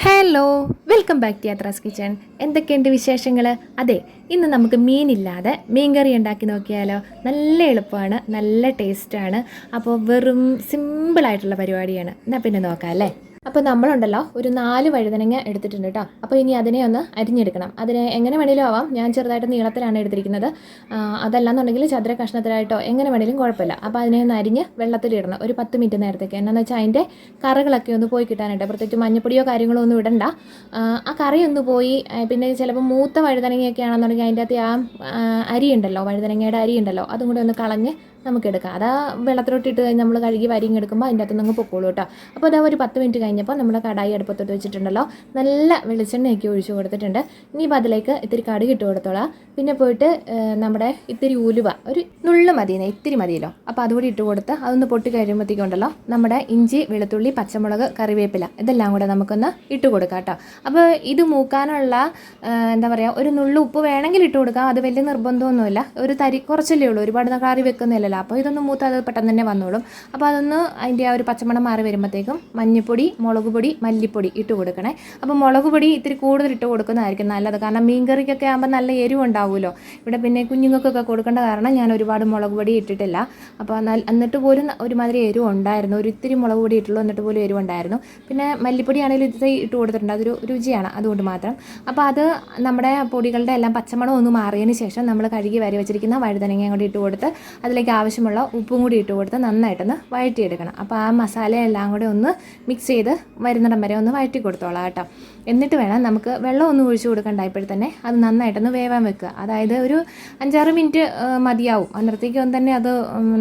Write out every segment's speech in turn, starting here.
Hello, welcome back to Yathra's Kitchen. എന്തൊക്കെയുണ്ട് വിശേഷങ്ങൾ? അതെ, ഇന്ന് നമുക്ക് മീനില്ലാതെ മീൻകറി ഉണ്ടാക്കി നോക്കിയാലോ? നല്ല എളുപ്പമാണ്, നല്ല ടേസ്റ്റാണ്. അപ്പോൾ വെറും സിമ്പിളായിട്ടുള്ള പരിപാടിയാണ്. എന്നാൽ പിന്നെ നോക്കാം അല്ലേ? അപ്പോൾ നമ്മളുണ്ടല്ലോ ഒരു 4 വഴുതനങ്ങ എടുത്തിട്ടുണ്ട് കേട്ടോ. അപ്പോൾ ഇനി അതിനെ ഒന്ന് അരിഞ്ഞെടുക്കണം. അതിനെ എങ്ങനെ വേണേലും ആവാം. ഞാൻ ചെറുതായിട്ട് നീളത്തിലാണ് എടുത്തിരിക്കുന്നത്. അതല്ലാന്നുണ്ടെങ്കിൽ ചതുര കഷ്ണത്തിലായിട്ടോ എങ്ങനെ വേണേലും കുഴപ്പമില്ല. അപ്പോൾ അതിനെ ഒന്ന് അരിഞ്ഞ് വെള്ളത്തിലിടണം ഒരു 10 മിനിറ്റ് നേരത്തേക്ക്. എന്നാന്ന് വെച്ചാൽ അതിൻ്റെ കറികളൊക്കെ ഒന്ന് പോയി കിട്ടാനായിട്ട്. പ്രത്യേകിച്ച് മഞ്ഞപ്പൊടിയോ കാര്യങ്ങളോ ഒന്നും ഇടണ്ട. ആ കറി ഒന്ന് പോയി, പിന്നെ ചിലപ്പോൾ മൂത്ത വഴുതനങ്ങയൊക്കെ ആണെന്നുണ്ടെങ്കിൽ അതിൻ്റെ അകത്ത് അരി ഉണ്ടല്ലോ, വഴുതനങ്ങയുടെ അരി ഉണ്ടല്ലോ, അതും കൂടെ ഒന്ന് കളഞ്ഞ് നമുക്കെടുക്കാം. അതാ വെള്ളത്തിലോട്ടിട്ട് കഴിഞ്ഞ് നമ്മൾ കഴുകി വരിങ്ങെടുക്കുമ്പോൾ അതിൻ്റെ അകത്ത് നിന്ന് പൊക്കോളൂ കേട്ടോ. അപ്പോൾ അതാ ഒരു 10 മിനിറ്റ് കഴിഞ്ഞപ്പോൾ നമ്മൾ കടായി അടുപ്പത്തോട്ട് വെച്ചിട്ടുണ്ടല്ലോ, നല്ല വെളിച്ചെണ്ണയൊക്കെ ഒഴിച്ച് കൊടുത്തിട്ടുണ്ട്. ഇനിയിപ്പോൾ അതിലേക്ക് ഇത്തിരി കടുക് ഇട്ട് കൊടുത്തോളാം. പിന്നെ പോയിട്ട് നമ്മുടെ ഇത്തിരി ഉലുവ, ഒരു നുള്ളു മതിയെന്നേ, ഇത്തിരി മതിയല്ലോ. അപ്പോൾ അതുകൂടി ഇട്ട് കൊടുത്ത് അതൊന്ന് പൊട്ടി കഴിയുമ്പോഴത്തേക്കുണ്ടല്ലോ നമ്മുടെ ഇഞ്ചി, വെളുത്തുള്ളി, പച്ചമുളക്, കറിവേപ്പില ഇതെല്ലാം കൂടെ നമുക്കൊന്ന് ഇട്ട് കൊടുക്കാം കേട്ടോ. അപ്പോൾ ഇത് മൂക്കാനുള്ള എന്താ പറയുക, ഒരു നുള്ളു ഉപ്പ് വേണമെങ്കിൽ ഇട്ട് കൊടുക്കാം. അത് വലിയ നിർബന്ധമൊന്നുമില്ല. ഒരു തരി കുറച്ചല്ലേ ഉള്ളൂ, ഒരുപാട് കറി വെക്കുന്നില്ല. അപ്പോൾ ഇതൊന്ന് മൂത്ത് അത് പെട്ടെന്ന് തന്നെ വന്നോളും. അപ്പോൾ അതൊന്ന് അതിൻ്റെ ആ ഒരു പച്ചമണം മാറി വരുമ്പോഴത്തേക്കും മഞ്ഞൾപ്പൊടി, മുളക് പൊടി, മല്ലിപ്പൊടി ഇട്ട് കൊടുക്കണേ. അപ്പോൾ മുളക് പൊടി ഇത്തിരി കൂടുതൽ ഇട്ട് കൊടുക്കുന്നതായിരിക്കും നല്ലത്. കാരണം മീൻ കറിക്കൊക്കെ ആകുമ്പോൾ നല്ല എരിവ് ഉണ്ടാവുമല്ലോ. ഇവിടെ പിന്നെ കുഞ്ഞുങ്ങൾക്കൊക്കെ കൊടുക്കേണ്ട കാരണം ഞാൻ ഒരുപാട് മുളക് പൊടി ഇട്ടിട്ടില്ല. അപ്പോൾ എന്നിട്ട് പോലും ഒരുമാതിരി എരിവ് ഉണ്ടായിരുന്നു. ഒരു ഇത്തിരി മുളക് പൊടി ഇട്ടുള്ളൂ, എന്നിട്ട് പോലും എരിവുണ്ടായിരുന്നു. പിന്നെ മല്ലിപ്പൊടി ആണെങ്കിലും ഇത്തിരി ഇട്ട് കൊടുത്തിട്ടുണ്ട്, അതൊരു രുചിയാണ്, അതുകൊണ്ട് മാത്രം. അപ്പോൾ അത് നമ്മുടെ പൊടികളുടെ എല്ലാം പച്ചമണം ഒന്ന് മാറിയതിന് ശേഷം നമ്മൾ കഴുകി വരി വെച്ചിരിക്കുന്ന വഴുതനങ്ങയും കൂടി ഇട്ട് കൊടുത്ത് അതിലേക്ക് ആവശ്യമുള്ള ഉപ്പും കൂടി ഇട്ട് കൊടുത്ത് നന്നായിട്ടൊന്ന് വഴറ്റിയെടുക്കണം. അപ്പോൾ ആ മസാലയെല്ലാം കൂടെ ഒന്ന് മിക്സ് ചെയ്ത് വരുന്നിടം വരെ ഒന്ന് വഴറ്റി കൊടുത്തോളാം കേട്ടോ. എന്നിട്ട് വേണം നമുക്ക് വെള്ളം ഒന്നും ഒഴിച്ചു കൊടുക്കണ്ടായപ്പോഴത്തന്നെ അത് നന്നായിട്ടൊന്ന് വേവാൻ വെക്കുക. അതായത് ഒരു 5-6 മിനിറ്റ് മതിയാവും. അന്നേരത്തേക്കും തന്നെ അത്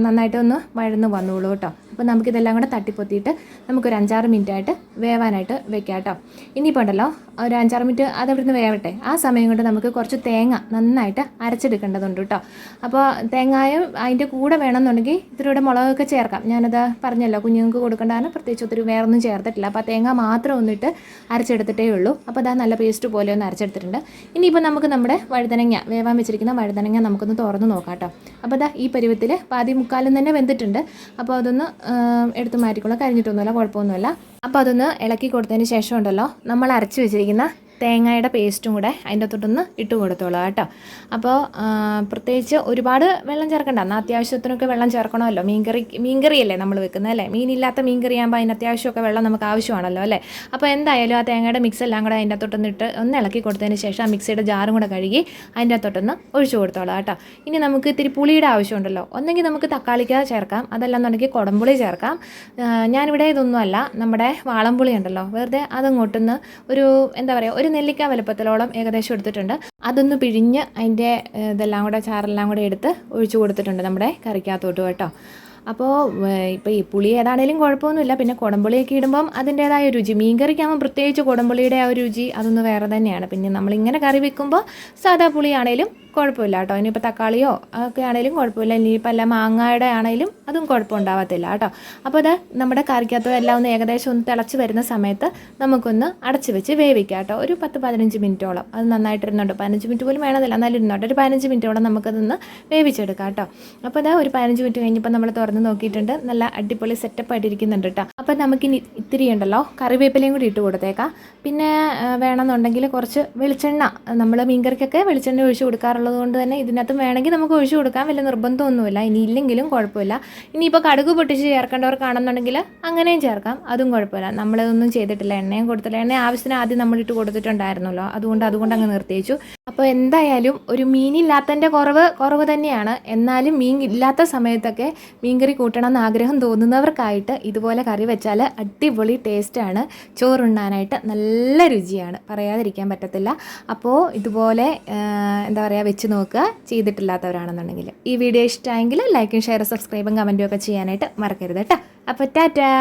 നന്നായിട്ടൊന്ന് വഴന്ന് വന്നോളൂ കേട്ടോ. അപ്പോൾ നമുക്കിതെല്ലാം കൂടെ തട്ടിപ്പൊത്തിയിട്ട് നമുക്കൊരു 5-6 മിനിറ്റായിട്ട് വേവാനായിട്ട് വെക്കാം കേട്ടോ. ഇനിയിപ്പോൾ ഉണ്ടല്ലോ ഒരു 5-6 മിനിറ്റ് അതവിടുന്ന് വേവട്ടെ. ആ സമയം കൊണ്ട് നമുക്ക് കുറച്ച് തേങ്ങ നന്നായിട്ട് അരച്ചെടുക്കേണ്ടതുണ്ട് കേട്ടോ. അപ്പോൾ തേങ്ങായും അതിൻ്റെ കൂടെ വേണമെന്നുണ്ടെങ്കിൽ ഇത്തിരിയുടെ മുളകൊക്കെ ചേർക്കാം. ഞാനത് പറഞ്ഞല്ലോ, കുഞ്ഞുങ്ങൾക്ക് കൊടുക്കേണ്ടതാണ്, പ്രത്യേകിച്ച് ഒത്തിരി വേറൊന്നും ചേർത്തിട്ടില്ല. അപ്പോൾ തേങ്ങ മാത്രം ഒന്നിട്ട് അരച്ചെടുത്തിട്ടേ ഉള്ളൂ. അപ്പോൾ അതാ നല്ല പേസ്റ്റ് പോലെ ഒന്ന് അരച്ചെടുത്തിട്ടുണ്ട്. ഇനിയിപ്പോൾ നമുക്ക് നമ്മുടെ വഴുതനങ്ങ, വേവാൻ വെച്ചിരിക്കുന്ന വഴുതനങ്ങ നമുക്കൊന്ന് തുറന്ന് നോക്കാം കേട്ടോ. അപ്പോൾ അതാ ഈ പരുവത്തിൽ പാതി മുക്കാലും തന്നെ വെന്തിട്ടുണ്ട്. അപ്പോൾ അതൊന്ന് എടുത്ത് മാറ്റിക്കൊള്ളാം, കരിഞ്ഞിട്ടൊന്നുമില്ല, കുഴപ്പമൊന്നുമില്ല. അപ്പോൾ അതൊന്ന് ഇളക്കി കൊടുത്തതിന് ശേഷം ഉണ്ടല്ലോ നമ്മൾ അരച്ച് വെച്ചിരിക്കുന്ന തേങ്ങയുടെ പേസ്റ്റും കൂടെ അതിൻ്റെ അകത്തോട്ടൊന്ന് ഇട്ട് കൊടുത്തോളൂ കേട്ടോ. അപ്പോൾ പ്രത്യേകിച്ച് ഒരുപാട് വെള്ളം ചേർക്കണ്ട, എന്നാൽ അത്യാവശ്യത്തിനൊക്കെ വെള്ളം ചേർക്കണമല്ലോ. മീൻകറിയല്ലേ നമ്മൾ വെക്കുന്നത് അല്ലേ? മീനില്ലാത്ത മീൻകറി ആകുമ്പോൾ അതിന് അത്യാവശ്യമൊക്കെ വെള്ളം നമുക്ക് ആവശ്യമാണല്ലോ അല്ലേ? അപ്പോൾ എന്തായാലും ആ തേങ്ങയുടെ മിക്സ് എല്ലാം കൂടെ അതിൻ്റെ അകത്തോട്ടൊന്ന് ഇട്ട് ഒന്ന് ഇളക്കി കൊടുത്തതിന് ശേഷം ആ മിക്സിയുടെ ജാറും കൂടെ കഴുകി അതിൻ്റെ അകത്തോട്ടൊന്ന് ഒഴിച്ചു കൊടുത്തോളാം കേട്ടോ. ഇനി നമുക്ക് ഇത്തിരി പുളിയുടെ ആവശ്യമുണ്ടല്ലോ. ഒന്നെങ്കിൽ നമുക്ക് തക്കാളിക്ക ചേർക്കാം, അതല്ലാന്നുണ്ടെങ്കിൽ കുടംപുളി ചേർക്കാം. ഞാനിവിടെ ഇതൊന്നുമല്ല, നമ്മുടെ വാളംപുളി ഉണ്ടല്ലോ, വെറുതെ അതങ്ങോട്ടൊന്ന് ഒരു എന്താ പറയുക, ഒരു നെല്ലിക്ക വലുപ്പത്തിലോളം ഏകദേശം എടുത്തിട്ടുണ്ട്. അതൊന്ന് പിഴിഞ്ഞ് അതിൻ്റെ ഇതെല്ലാം കൂടെ ചാറെല്ലാം കൂടെ എടുത്ത് ഒഴിച്ചു കൊടുത്തിട്ടുണ്ട് നമ്മുടെ കറിക്കകത്തോട്ട് കേട്ടോ. അപ്പോൾ ഇപ്പോൾ ഈ പുളി ഏതാണേലും കുഴപ്പമൊന്നുമില്ല. പിന്നെ കുടംപുളിയൊക്കെ ഇടുമ്പം അതിൻ്റേതായ രുചി, മീൻ കറിക്കാകുമ്പോൾ പ്രത്യേകിച്ച് കുടംപുളിയുടെ ആ ഒരു രുചി അതൊന്ന് വേറെ തന്നെയാണ്. പിന്നെ നമ്മളിങ്ങനെ കറി വെക്കുമ്പോൾ സാധാ പുളിയാണേലും കുഴപ്പമില്ല കേട്ടോ. ഇനിയിപ്പോൾ തക്കാളിയോ ഒക്കെ ആണെങ്കിലും കുഴപ്പമില്ല. ഇനിയിപ്പോൾ അല്ല മാങ്ങയുടെ ആണെങ്കിലും അതും കുഴപ്പമുണ്ടാകത്തില്ല കേട്ടോ. അപ്പോൾ അത് നമ്മുടെ കറിക്കകത്ത് എല്ലാം ഒന്ന് ഏകദേശം ഒന്ന് തിളച്ച് വരുന്ന സമയത്ത് നമുക്കൊന്ന് അടച്ച് വെച്ച് വേവിക്കാം കേട്ടോ. ഒരു 10-15 മിനിറ്റോളം അത് നന്നായിട്ടിരുന്നുണ്ട്. 15 മിനിറ്റ് പോലും വേണമെന്നില്ല, എന്നാലും ഇരുന്നോട്ടെ. ഒരു 15 മിനിറ്റോളം നമുക്കതൊന്ന് വേവിച്ചെടുക്കാം കേട്ടോ. അപ്പോൾ അതാ ഒരു 15 മിനിറ്റ് കഴിഞ്ഞപ്പോൾ നമ്മൾ തുറന്ന് നോക്കിയിട്ടുണ്ട്. നല്ല അടിപൊളി സെറ്റപ്പ് ആയിട്ടിരിക്കുന്നുണ്ട് കേട്ടോ. അപ്പോൾ നമുക്കിനി ഇത്തിരി ഉണ്ടല്ലോ കറിവേപ്പിലയും കൂടി ഇട്ട് കൊടുത്തേക്കാം. പിന്നെ വേണമെന്നുണ്ടെങ്കിൽ കുറച്ച് വെളിച്ചെണ്ണ, നമ്മൾ മീൻകറിക്കൊക്കെ വെളിച്ചെണ്ണ ഒഴിച്ച് കൊടുക്കാറുള്ളത് കൊണ്ട് തന്നെ ഇതിനകത്ത് വേണമെങ്കിൽ നമുക്ക് ഒഴിച്ചു കൊടുക്കാം, വലിയ നിർബന്ധമൊന്നുമില്ല. ഇനി ഇല്ലെങ്കിലും കുഴപ്പമില്ല. ഇനിയിപ്പോൾ കടുക് പൊട്ടിച്ച് ചേർക്കേണ്ടവർക്കാണെന്നുണ്ടെങ്കിൽ അങ്ങനെയും ചേർക്കാം, അതും കുഴപ്പമില്ല. നമ്മളതൊന്നും ചെയ്തിട്ടില്ല, എണ്ണയും കൊടുത്തില്ല. എണ്ണ ആവശ്യത്തിന് ആദ്യം നമ്മളിട്ട് കൊടുത്തിട്ടുണ്ടായിരുന്നല്ലോ, അതുകൊണ്ട് അങ്ങ് നിർത്തിച്ചു. അപ്പോൾ എന്തായാലും ഒരു മീനില്ലാത്തതിൻ്റെ കുറവ് തന്നെയാണ്. എന്നാലും മീൻ ഇല്ലാത്ത സമയത്തൊക്കെ മീൻകറി കൂട്ടണം എന്ന് ആഗ്രഹം തോന്നുന്നവർക്കായിട്ട് ഇതുപോലെ കറി വെച്ചാൽ അടിപൊളി ടേസ്റ്റാണ്. ചോറുണ്ണാനായിട്ട് നല്ല രുചിയാണ്, പറയാതിരിക്കാൻ പറ്റത്തില്ല. അപ്പോൾ ഇതുപോലെ എന്താ പറയുക, വെച്ച് നോക്കുക ചെയ്തിട്ടില്ലാത്തവരാണെന്നുണ്ടെങ്കിൽ. ഈ വീഡിയോ ഇഷ്ടമായെങ്കിൽ ലൈക്കും ഷെയറും സബ്സ്ക്രൈബും കമൻറ്റും ഒക്കെ ചെയ്യാനായിട്ട് മറക്കരുത് കേട്ടോ. അപ്പോൾ ടാറ്റാ.